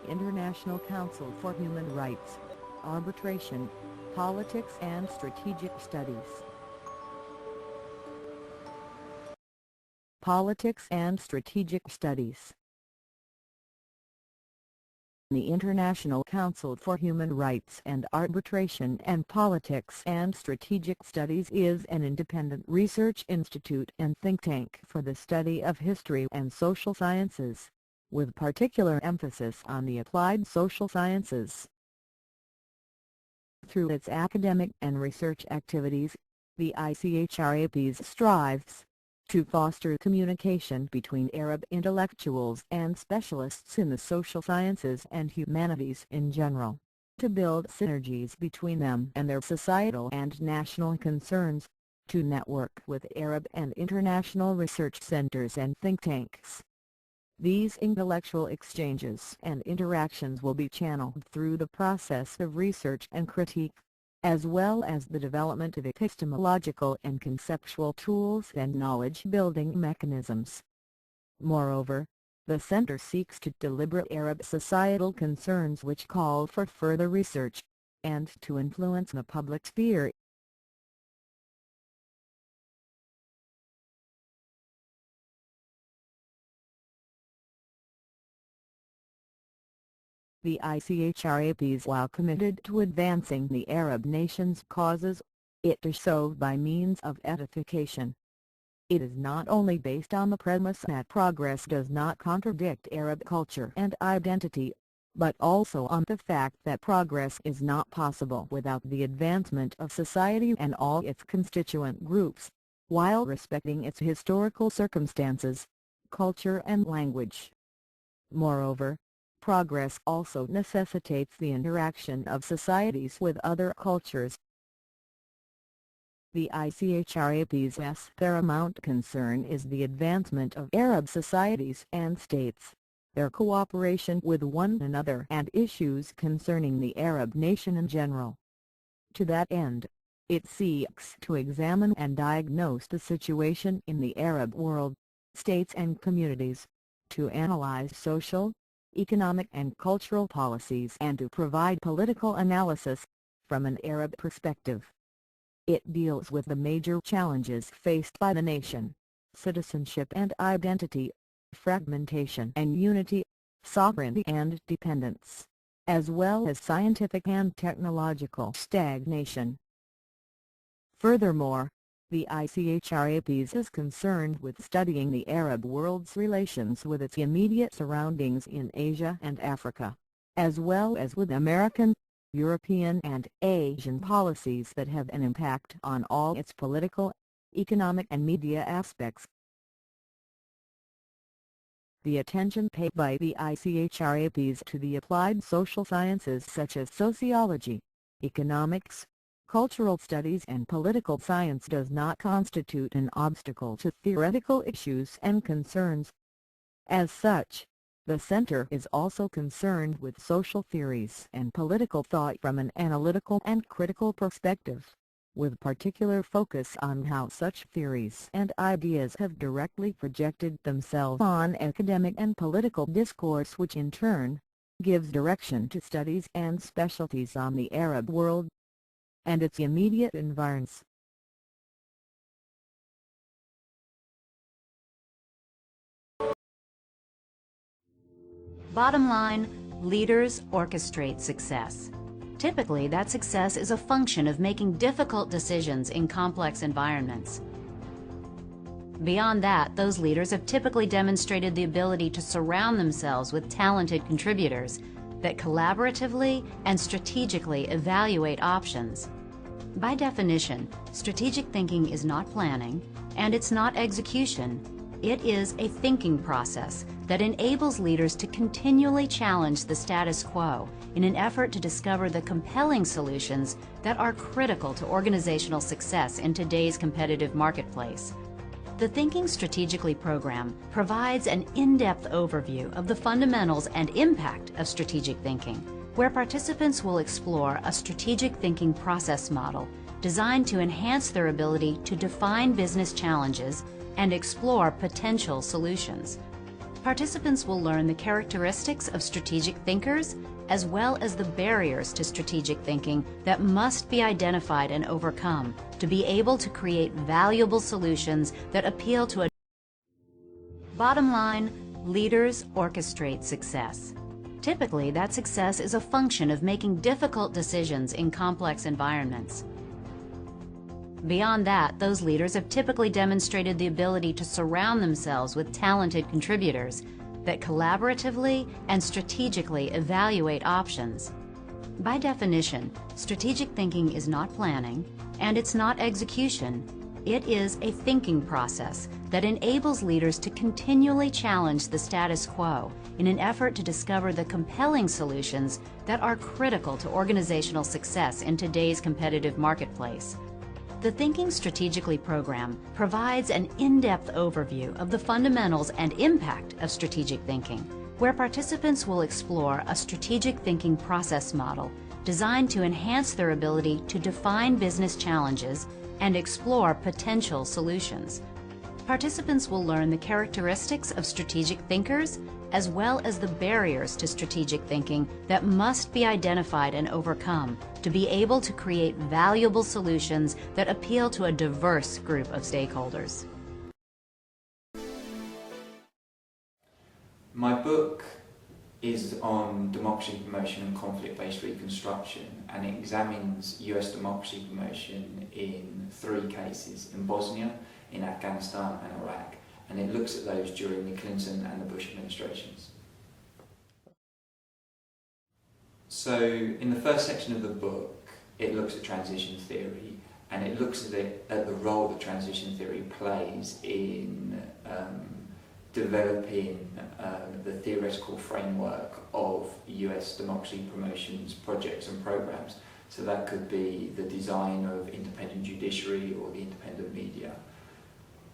International Council for Human Rights, Arbitration, Politics and Strategic Studies. Politics and Strategic Studies. The International Council for Human Rights and Arbitration and Politics and Strategic Studies is an independent research institute and think tank for the study of history and social sciences, with particular emphasis on the applied social sciences. Through its academic and research activities, the ICHRAPS strives to foster communication between Arab intellectuals and specialists in the social sciences and humanities in general, to build synergies between them and their societal and national concerns, to network with Arab and international research centers and think tanks. These intellectual exchanges and interactions will be channeled through the process of research and critique, as well as the development of epistemological and conceptual tools and knowledge-building mechanisms. Moreover, the Center seeks to deliberate Arab societal concerns which call for further research, and to influence the public sphere. The ICHRAPS, while committed to advancing the Arab nations' causes, it does so by means of edification. It is not only based on the premise that progress does not contradict Arab culture and identity, but also on the fact that progress is not possible without the advancement of society and all its constituent groups, while respecting its historical circumstances, culture and language. Moreover, progress also necessitates the interaction of societies with other cultures. The ICHRAPS's paramount concern is the advancement of Arab societies and states, their cooperation with one another and issues concerning the Arab nation in general. To that end, it seeks to examine and diagnose the situation in the Arab world, states and communities, to analyze social, economic and cultural policies and to provide political analysis from an Arab perspective. It deals with the major challenges faced by the nation: citizenship and identity, fragmentation and unity, sovereignty and dependence, as well as scientific and technological stagnation. Furthermore, the ICHRAPS is concerned with studying the Arab world's relations with its immediate surroundings in Asia and Africa, as well as with American, European and Asian policies that have an impact on all its political, economic and media aspects. The attention paid by the ICHRAPS to the applied social sciences such as sociology, economics, cultural studies and political science does not constitute an obstacle to theoretical issues and concerns. As such, the Center is also concerned with social theories and political thought from an analytical and critical perspective, with particular focus on how such theories and ideas have directly projected themselves on academic and political discourse, which in turn gives direction to studies and specialties on the Arab world and its immediate environs. Bottom line, leaders orchestrate success. Typically, that success is a function of making difficult decisions in complex environments. Beyond that, those leaders have typically demonstrated the ability to surround themselves with talented contributors that collaboratively and strategically evaluate options. By definition, strategic thinking is not planning, and it's not execution. It is a thinking process that enables leaders to continually challenge the status quo in an effort to discover the compelling solutions that are critical to organizational success in today's competitive marketplace. The Thinking Strategically program provides an in-depth overview of the fundamentals and impact of strategic thinking, where participants will explore a strategic thinking process model designed to enhance their ability to define business challenges and explore potential solutions. Participants will learn the characteristics of strategic thinkers as well as the barriers to strategic thinking that must be identified and overcome to be able to create valuable solutions that appeal to a bottom line. Leaders orchestrate success. Typically, that success is a function of making difficult decisions in complex environments. Beyond that, those leaders have typically demonstrated the ability to surround themselves with talented contributors that collaboratively and strategically evaluate options. By definition, strategic thinking is not planning, and it's not execution. It is a thinking process that enables leaders to continually challenge the status quo in an effort to discover the compelling solutions that are critical to organizational success in today's competitive marketplace. The Thinking Strategically program provides an in-depth overview of the fundamentals and impact of strategic thinking, where participants will explore a strategic thinking process model designed to enhance their ability to define business challenges and explore potential solutions. Participants will learn the characteristics of strategic thinkers as well as the barriers to strategic thinking that must be identified and overcome to be able to create valuable solutions that appeal to a diverse group of stakeholders. My book is on democracy promotion and conflict-based reconstruction, and it examines US democracy promotion in 3 cases: in Bosnia, in Afghanistan and Iraq, and it looks at those during the Clinton and the Bush administrations. So in the first section of the book, it looks at transition theory, and it looks at the role that transition theory plays in developing the theoretical framework of US democracy promotions projects and programs. So that could be the design of independent judiciary or the independent media.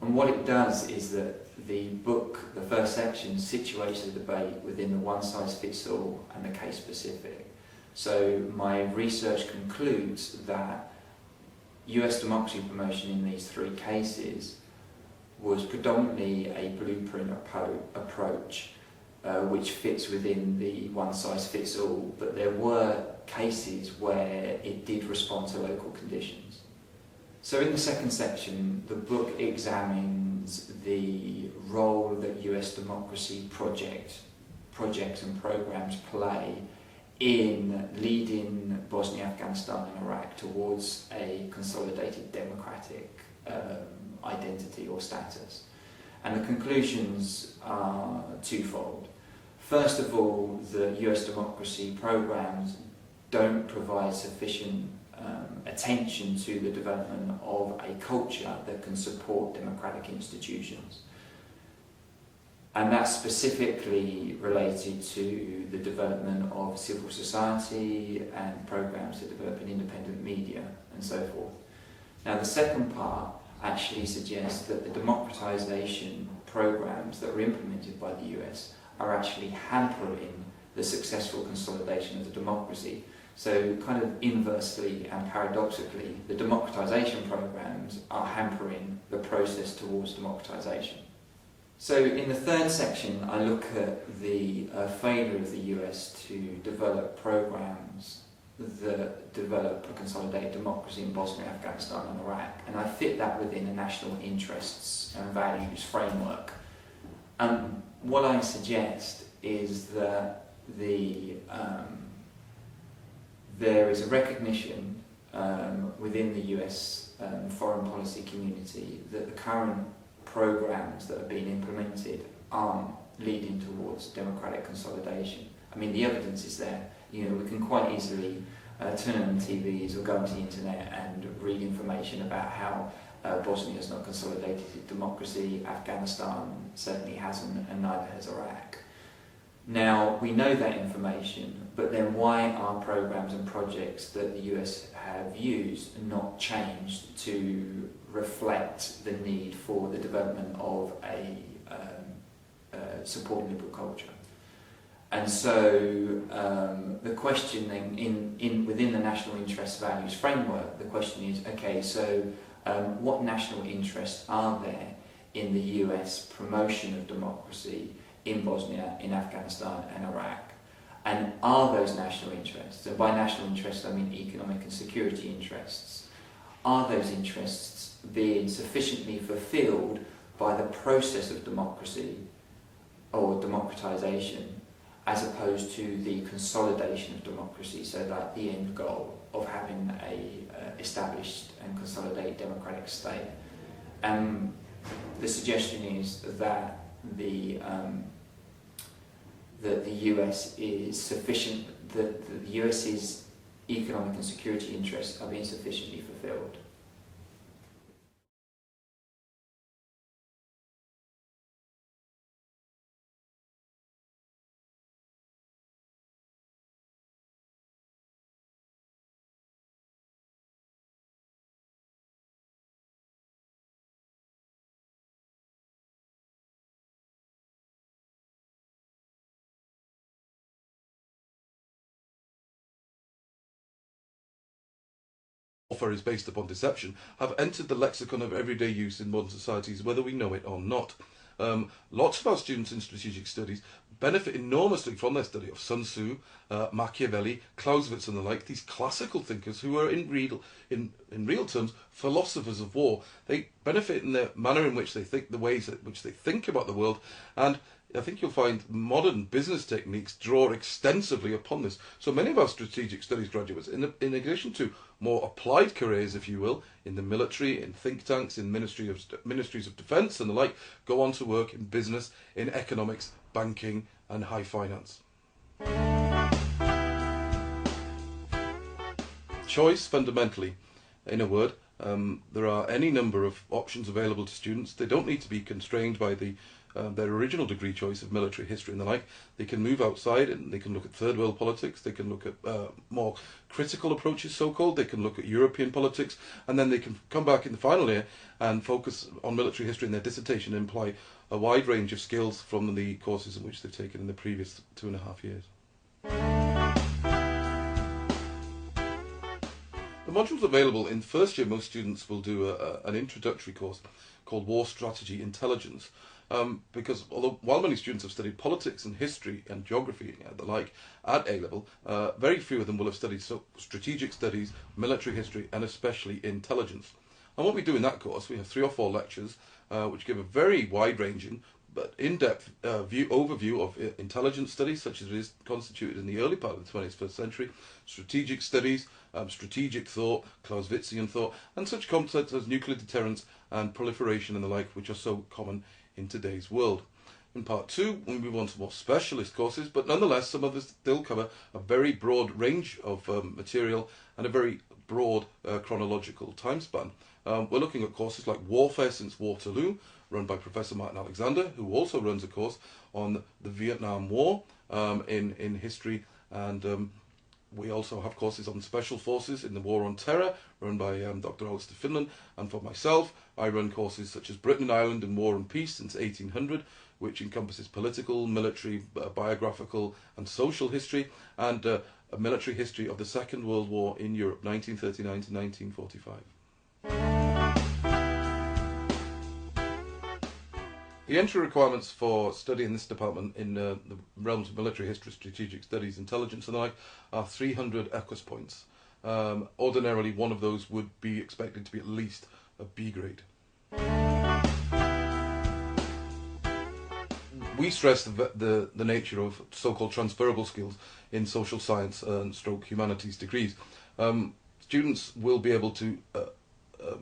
And what it does is that the book, the first section, situates the debate within the one-size-fits-all and the case-specific. So my research concludes that US democracy promotion in these 3 cases was predominantly a blueprint approach which fits within the one-size-fits-all, but there were cases where it did respond to local conditions. So in the second section, the book examines the role that US democracy projects and programs play in leading Bosnia, Afghanistan and Iraq towards a consolidated democratic identity or status. And the conclusions are twofold. First of all, the US democracy programs don't provide sufficient attention to the development of a culture that can support democratic institutions. And that's specifically related to the development of civil society and programs to develop an independent media and so forth. Now the second part actually suggests that the democratization programs that are implemented by the US are actually hampering the successful consolidation of the democracy. So kind of inversely and paradoxically, the democratization programs are hampering the process towards democratization. So in the third section, I look at the failure of the US to develop programs that develop a consolidated democracy in Bosnia, Afghanistan and Iraq, and I fit that within a national interests and values framework. And what I suggest is that there is a recognition within the US foreign policy community that the current programs that are being implemented aren't leading towards democratic consolidation. I mean, the evidence is there. You know, we can quite easily turn on TVs or go onto the internet and read information about how Bosnia has not consolidated its democracy, Afghanistan certainly hasn't, and neither has Iraq. Now, we know that information, but then why are programs and projects that the US have used not changed to reflect the need for the development of a supporting liberal culture? And so the question then within the national interest values framework, the question is, okay, so what national interests are there in the US promotion of democracy in Bosnia, in Afghanistan and Iraq? And are those national interests, and by national interests I mean economic and security interests, are those interests being sufficiently fulfilled by the process of democracy or democratization, as opposed to the consolidation of democracy, so that the end goal of having a established and consolidated democratic state? The suggestion is that the US is sufficient, that the US's economic and security interests are being sufficiently fulfilled. Warfare is based upon deception have entered the lexicon of everyday use in modern societies, whether we know it or not. Lots of our students in strategic studies benefit enormously from their study of Sun Tzu, Machiavelli, Clausewitz and the like, these classical thinkers who are in real terms philosophers of war. They benefit in the manner in which they think, the ways in which they think about the world, and I think you'll find modern business techniques draw extensively upon this. So many of our strategic studies graduates, in addition to more applied careers, if you will, in the military, in think tanks, in ministries of defence and the like, go on to work in business, in economics, banking and high finance. Choice, fundamentally, in a word. There are any number of options available to students. They don't need to be constrained by their original degree choice of military history and the like. They can move outside and they can look at third world politics, they can look at more critical approaches, so-called, they can look at European politics, and then they can come back in the final year and focus on military history in their dissertation and apply a wide range of skills from the courses in which they've taken in the previous 2.5 years. The modules available in first year, most students will do an introductory course called War Strategy Intelligence, because while many students have studied politics and history and geography and the like at A-level, very few of them will have studied strategic studies, military history and especially intelligence. And what we do in that course, we have 3 or 4 lectures which give a very wide-ranging but in-depth overview of intelligence studies, such as it is constituted in the early part of the 21st century, strategic studies, strategic thought, Clausewitzian thought, and such concepts as nuclear deterrence and proliferation and the like, which are so common in today's world. In part 2, we move on to more specialist courses, but nonetheless some of us still cover a very broad range of material and a very broad chronological time span. We're looking at courses like Warfare Since Waterloo, run by Professor Martin Alexander, who also runs a course on the Vietnam War in history, and we also have courses on special forces in the War on Terror, run by Dr. Alistair Finlan, and for myself, I run courses such as Britain and Ireland in War and Peace since 1800, which encompasses political, military, biographical and social history, and a military history of the Second World War in Europe, 1939 to 1945. The entry requirements for study in this department in the realms of military history, strategic studies, intelligence and the like are 300 EQUIS points. Ordinarily, one of those would be expected to be at least a B grade. We stress the nature of so-called transferable skills in social science and stroke humanities degrees. Students will be able to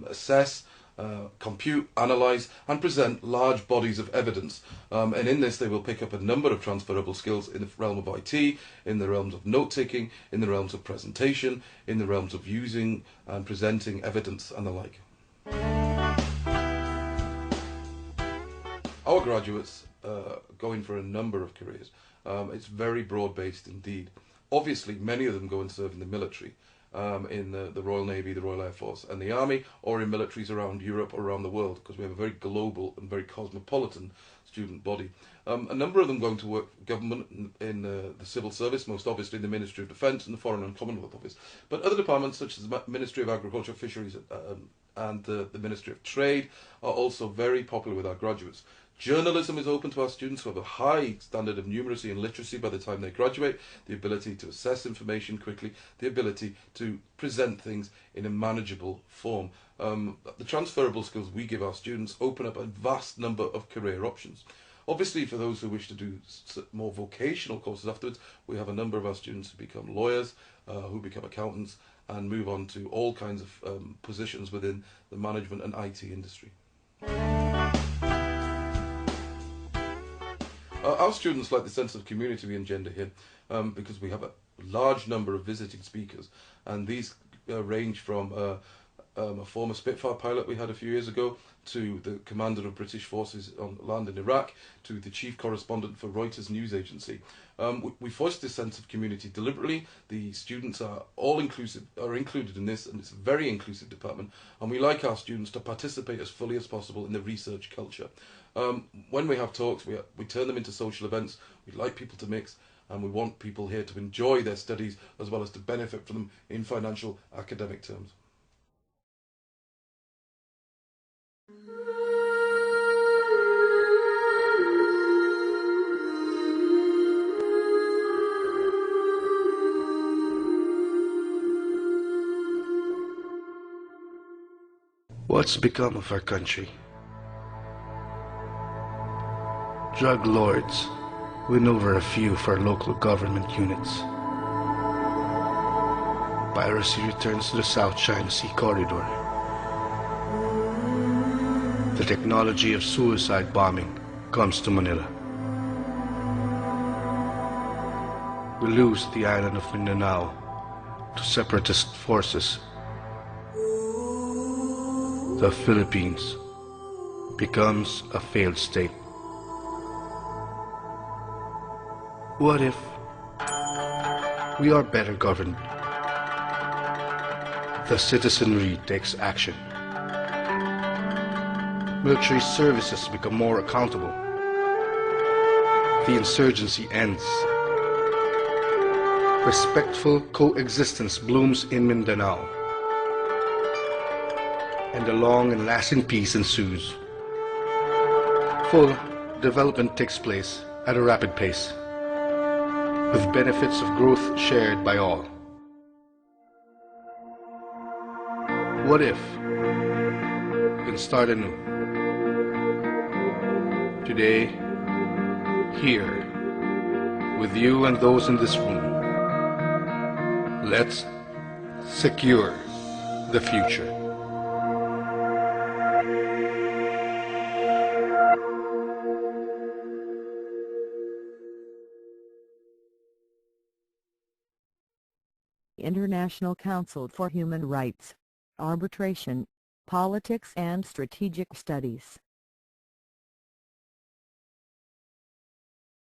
assess, compute, analyse and present large bodies of evidence, and in this they will pick up a number of transferable skills in the realm of IT, in the realms of note-taking, in the realms of presentation, in the realms of using and presenting evidence and the like. Our graduates go in for a number of careers. It's very broad-based indeed. Obviously many of them go and serve in the military, in the Royal Navy, the Royal Air Force and the Army, or in militaries around Europe or around the world, because we have a very global and very cosmopolitan student body. A number of them going to work for government in the civil service, most obviously in the Ministry of Defence and the Foreign and Commonwealth Office, but other departments such as the Ministry of Agriculture, Fisheries and the Ministry of Trade are also very popular with our graduates. Journalism is open to our students who have a high standard of numeracy and literacy by the time they graduate, the ability to assess information quickly, the ability to present things in a manageable form. The transferable skills we give our students open up a vast number of career options. Obviously, for those who wish to do more vocational courses afterwards, we have a number of our students who become lawyers, who become accountants, and move on to all kinds of positions within the management and IT industry. Our students like the sense of community we engender here because we have a large number of visiting speakers, and these range from a former Spitfire pilot we had a few years ago, to the commander of British forces on land in Iraq, to the chief correspondent for Reuters news agency. We foster this sense of community deliberately. The students are included in this, and it's a very inclusive department, and we like our students to participate as fully as possible in the research culture. When we have talks, we turn them into social events. We like people to mix, and we want people here to enjoy their studies as well as to benefit from them in financial academic terms. What's become of our country? Drug lords win over a few of our local government units. Piracy returns to the South China Sea corridor. The technology of suicide bombing comes to Manila. We lose the island of Mindanao to separatist forces. The Philippines becomes a failed state. What if we are better governed? The citizenry takes action. Military services become more accountable. The insurgency ends. Respectful coexistence blooms in Mindanao, and a long and lasting peace ensues. Full development takes place at a rapid pace, with benefits of growth shared by all. What if we can start anew? Today, here, with you and those in this room, let's secure the future. International Council for Human Rights, Arbitration, Politics and Strategic Studies.